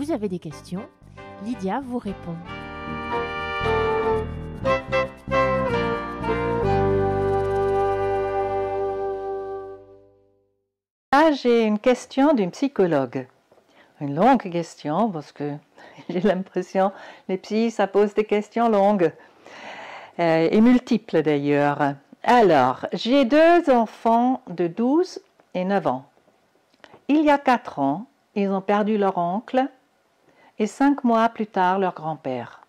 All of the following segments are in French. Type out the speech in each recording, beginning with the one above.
Vous avez des questions? Lydia vous répond. Là, j'ai une question d'une psychologue. Une longue question, parce que j'ai l'impression les psys, ça pose des questions longues. Et multiples d'ailleurs. Alors, j'ai 2 enfants de 12 et 9 ans. Il y a 4 ans, ils ont perdu leur oncle et 5 mois plus tard leur grand-père.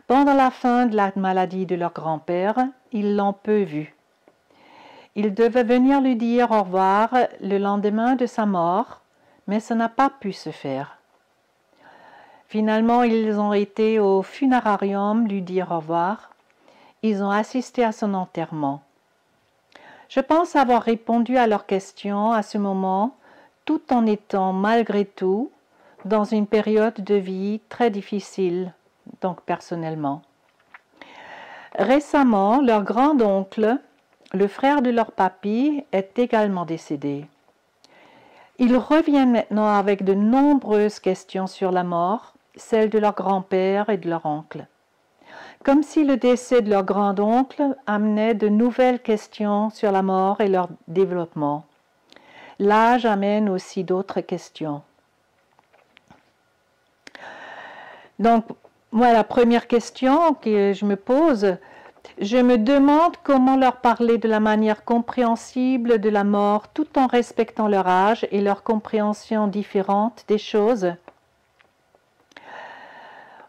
Pendant la fin de la maladie de leur grand-père, ils l'ont peu vu. Ils devaient venir lui dire au revoir le lendemain de sa mort, mais ça n'a pas pu se faire. Finalement, ils ont été au funérarium lui dire au revoir. Ils ont assisté à son enterrement. Je pense avoir répondu à leurs questions à ce moment, tout en étant malgré tout dans une période de vie très difficile, donc personnellement. Récemment, leur grand-oncle, le frère de leur papy, est également décédé. Ils reviennent maintenant avec de nombreuses questions sur la mort, celles de leur grand-père et de leur oncle. Comme si le décès de leur grand-oncle amenait de nouvelles questions sur la mort et leur développement. L'âge amène aussi d'autres questions. Donc, moi, la première question que je me pose, je me demande comment leur parler de la manière compréhensible de la mort tout en respectant leur âge et leur compréhension différente des choses.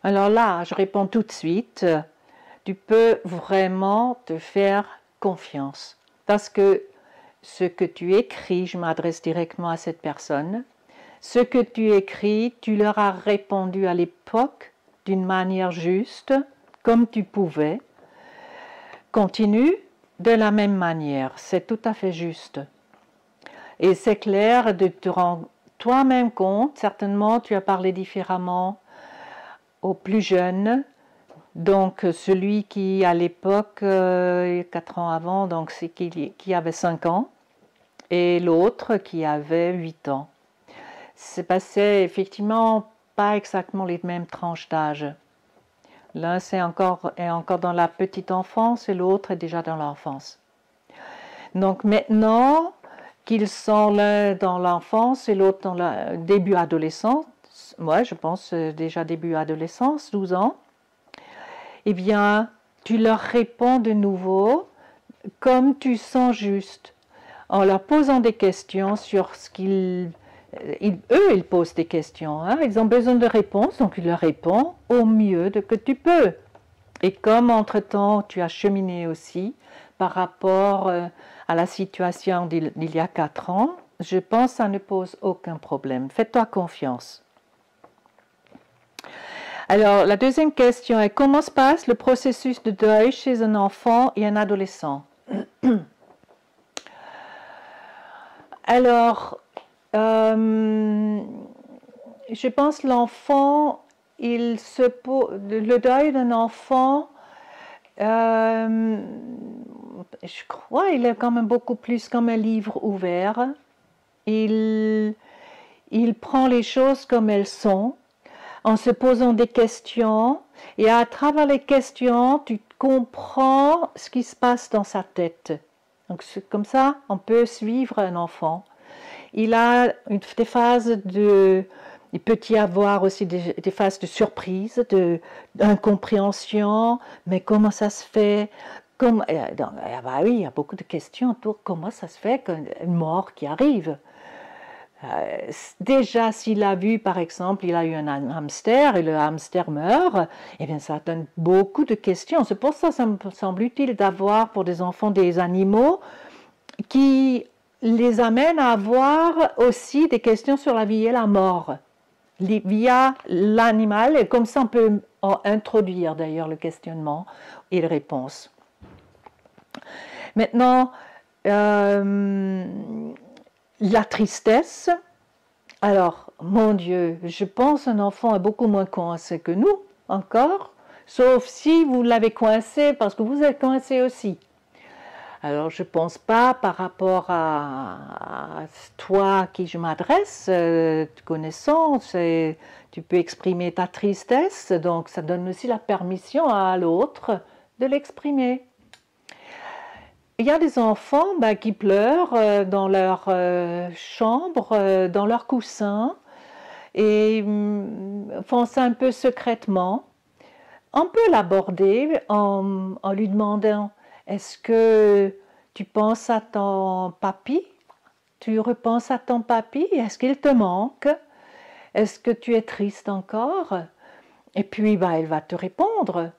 Alors là, je réponds tout de suite, tu peux vraiment te faire confiance. Parce que ce que tu écris, je m'adresse directement à cette personne, ce que tu écris, tu leur as répondu à l'époque d'une manière juste, comme tu pouvais. Continue de la même manière, c'est tout à fait juste. Et c'est clair de te rendre toi-même compte, certainement tu as parlé différemment aux plus jeunes, donc celui qui à l'époque, 4 ans avant, donc c'est qui avait 5 ans, et l'autre qui avait 8 ans. C'est passé effectivement pas exactement les mêmes tranches d'âge. L'un est encore dans la petite enfance et l'autre est déjà dans l'enfance. Donc maintenant qu'ils sont l'un dans l'enfance et l'autre dans le début adolescence, moi je pense déjà début adolescence, 12 ans, eh bien tu leur réponds de nouveau comme tu sens juste, en leur posant des questions sur ce qu'ils... Eux, ils posent des questions, hein? Ils ont besoin de réponses, donc tu leur réponds au mieux que tu peux. Et comme entre-temps, tu as cheminé aussi par rapport à la situation d'il y a 4 ans, je pense que ça ne pose aucun problème. Fais-toi confiance. Alors, la deuxième question est, comment se passe le processus de deuil chez un enfant et un adolescent? Alors, je pense que l'enfant, le deuil d'un enfant, je crois il est quand même beaucoup plus comme un livre ouvert. Il prend les choses comme elles sont, en se posant des questions, et à travers les questions, tu comprends ce qui se passe dans sa tête. Donc comme ça, on peut suivre un enfant. Il a des phases il peut y avoir aussi des phases de surprise, d'incompréhension, mais comment ça se fait? Oui, il y a beaucoup de questions autour comment ça se fait qu'une mort qui arrive. Déjà, s'il a vu, par exemple, il a eu un hamster et le hamster meurt, eh bien, ça donne beaucoup de questions. C'est pour ça que ça me semble utile d'avoir pour des enfants des animaux qui les amènent à avoir aussi des questions sur la vie et la mort via l'animal, et comme ça on peut introduire d'ailleurs le questionnement et les réponses. Maintenant, la tristesse. Alors, mon Dieu, je pense qu'un enfant est beaucoup moins coincé que nous, encore, sauf si vous l'avez coincé parce que vous êtes coincé aussi. Alors, je ne pense pas par rapport à toi à qui je m'adresse, connaissant, tu peux exprimer ta tristesse, donc ça donne aussi la permission à l'autre de l'exprimer. Il y a des enfants qui pleurent dans leur chambre, dans leur coussin, et font ça un peu secrètement. On peut l'aborder en lui demandant: est-ce que tu penses à ton papy? Tu repenses à ton papy? Est-ce qu'il te manque? Est-ce que tu es triste encore? Et puis elle va te répondre.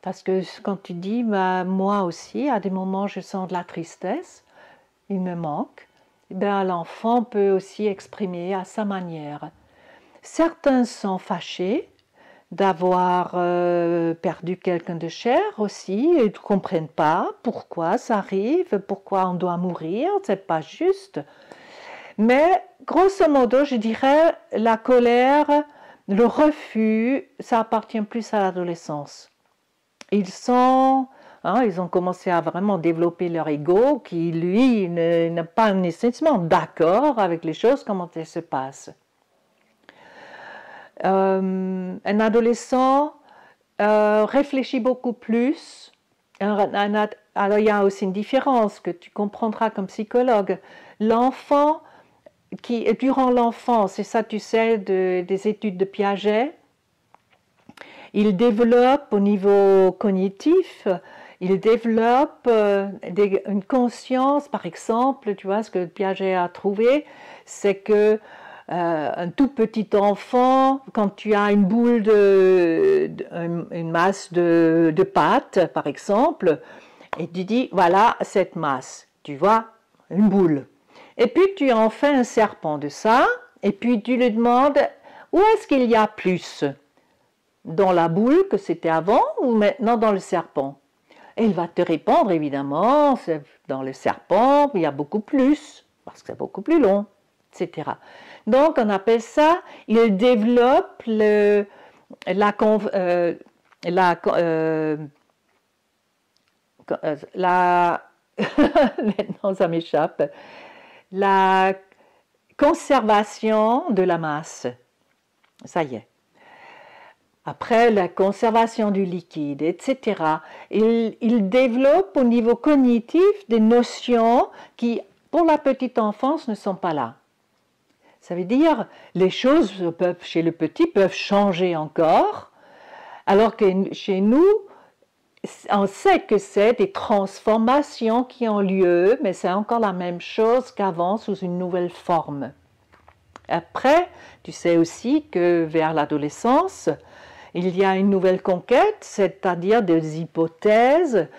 Parce que quand tu dis moi aussi, à des moments je sens de la tristesse, il me manque, l'enfant peut aussi exprimer à sa manière. Certains sont fâchés d'avoir perdu quelqu'un de cher aussi, et ne comprennent pas pourquoi ça arrive, pourquoi on doit mourir, c'est pas juste. Mais grosso modo, je dirais, la colère, le refus, ça appartient plus à l'adolescence. Ils ont commencé à vraiment développer leur ego, qui lui n'est pas nécessairement d'accord avec les choses, comment elles se passent. Un adolescent réfléchit beaucoup plus. Alors il y a aussi une différence que tu comprendras comme psychologue. L'enfant durant l'enfance, et ça tu sais des études de Piaget, il développe au niveau cognitif, il développe une conscience, par exemple, tu vois, ce que Piaget a trouvé, c'est que un tout petit enfant, quand tu as une boule une masse de pâte, par exemple, et tu dis, voilà cette masse, tu vois, une boule. Et puis tu en fais un serpent de ça, et puis tu lui demandes, où est-ce qu'il y a plus? Dans la boule que c'était avant ou maintenant dans le serpent? Et il va te répondre, évidemment, dans le serpent, il y a beaucoup plus, parce que c'est beaucoup plus long, etc. Donc, on appelle ça, il développe maintenant ça m'échappe, la conservation de la masse. Ça y est. Après, la conservation du liquide, etc. Il développe au niveau cognitif des notions qui, pour la petite enfance, ne sont pas là. Ça veut dire, les choses chez le petit peuvent changer encore, alors que chez nous, on sait que c'est des transformations qui ont lieu, mais c'est encore la même chose qu'avant sous une nouvelle forme. Après, tu sais aussi que vers l'adolescence, il y a une nouvelle conquête, c'est-à-dire des hypothèses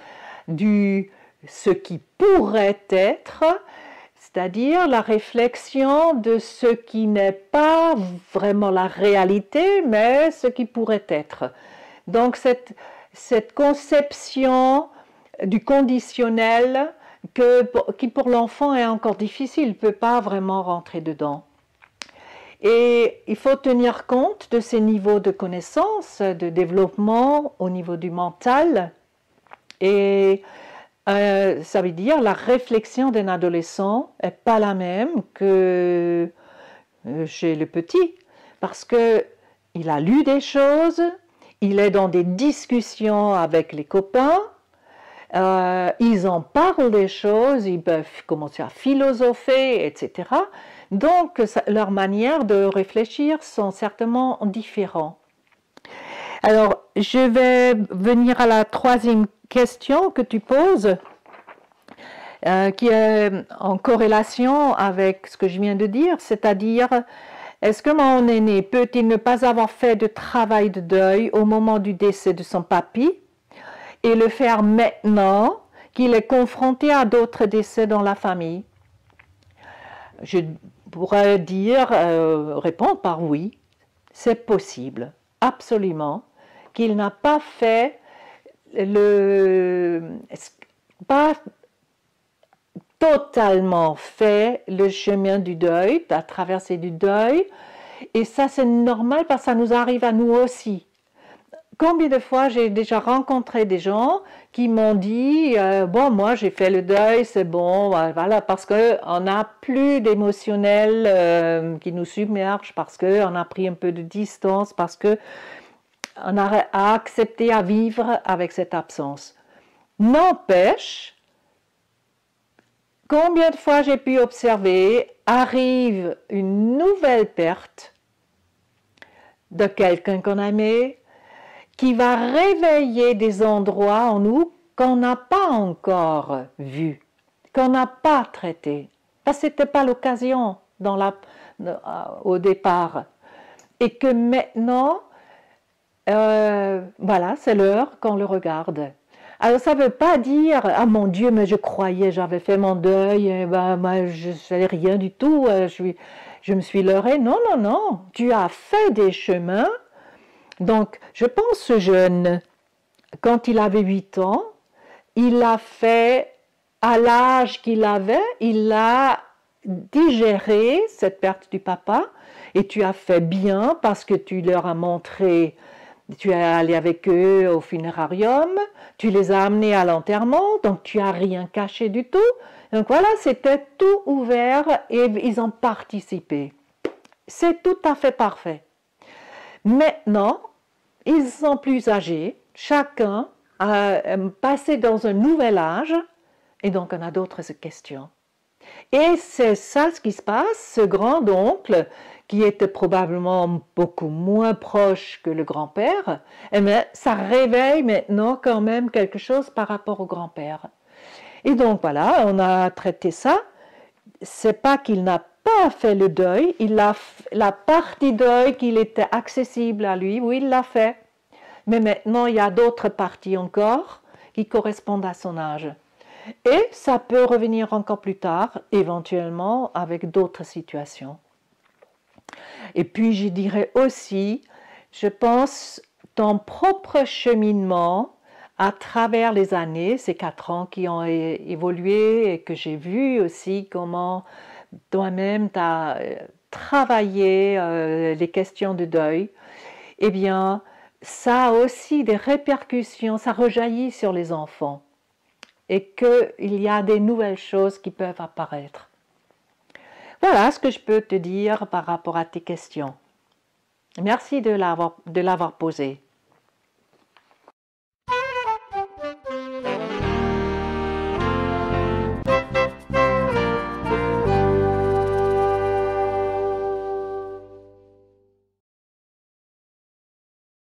du ce qui pourrait être, c'est-à-dire la réflexion de ce qui n'est pas vraiment la réalité, mais ce qui pourrait être. Donc cette conception du conditionnel qui pour l'enfant est encore difficile, il ne peut pas vraiment rentrer dedans. Et il faut tenir compte de ces niveaux de connaissance, de développement au niveau du mental. Et ça veut dire la réflexion d'un adolescent n'est pas la même que chez le petit. Parce qu'il a lu des choses, il est dans des discussions avec les copains, ils en parlent des choses, ils peuvent commencer à philosopher, etc. Donc, leurs manières de réfléchir sont certainement différentes. Alors, je vais venir à la troisième question que tu poses, qui est en corrélation avec ce que je viens de dire, c'est-à-dire, est-ce que mon aîné peut-il ne pas avoir fait de travail de deuil au moment du décès de son papy et le faire maintenant qu'il est confronté à d'autres décès dans la famille? Je pourrais répondre par oui, c'est possible, absolument, qu'il n'a pas fait pas totalement fait le chemin du deuil, la traversée du deuil, et ça c'est normal parce que ça nous arrive à nous aussi. Combien de fois j'ai déjà rencontré des gens qui m'ont dit bon, moi j'ai fait le deuil, c'est bon, voilà, parce qu'on n'a plus d'émotionnel qui nous submerge, parce qu'on a pris un peu de distance, parce qu'on a accepté à vivre avec cette absence. N'empêche, combien de fois j'ai pu observer, arrive une nouvelle perte de quelqu'un qu'on aimait, qui va réveiller des endroits en nous qu'on n'a pas encore vus, qu'on n'a pas traités. Parce que ce n'était pas l'occasion au départ. Et que maintenant, voilà, c'est l'heure qu'on le regarde. Alors ça ne veut pas dire « Ah mon Dieu, mais je croyais, j'avais fait mon deuil, et ben, je ne savais rien du tout, je me suis leurrée. » Non, non, non, tu as fait des chemins. Donc, je pense ce jeune, quand il avait 8 ans, il a fait, à l'âge qu'il avait, il a digéré cette perte du papa, et tu as fait bien parce que tu leur as montré, tu es allé avec eux au funérarium, tu les as amenés à l'enterrement, donc tu n'as rien caché du tout. Donc voilà, c'était tout ouvert et ils ont participé. C'est tout à fait parfait. Maintenant, ils sont plus âgés, chacun a passé dans un nouvel âge, et donc on a d'autres questions. Et c'est ça ce qui se passe, ce grand-oncle, qui était probablement beaucoup moins proche que le grand-père, eh bien, ça réveille maintenant quand même quelque chose par rapport au grand-père. Et donc voilà, on a traité ça. C'est pas qu'il n'a pas fait le deuil, la partie deuil qu'il était accessible à lui, oui, il l'a fait. Mais maintenant, il y a d'autres parties encore qui correspondent à son âge. Et ça peut revenir encore plus tard, éventuellement, avec d'autres situations. Et puis, je dirais aussi, je pense, ton propre cheminement à travers les années, ces 4 ans qui ont évolué et que j'ai vu aussi comment toi-même tu as travaillé les questions de deuil, eh bien, ça a aussi des répercussions, ça rejaillit sur les enfants et qu'il y a des nouvelles choses qui peuvent apparaître. Voilà ce que je peux te dire par rapport à tes questions. Merci de l'avoir posé.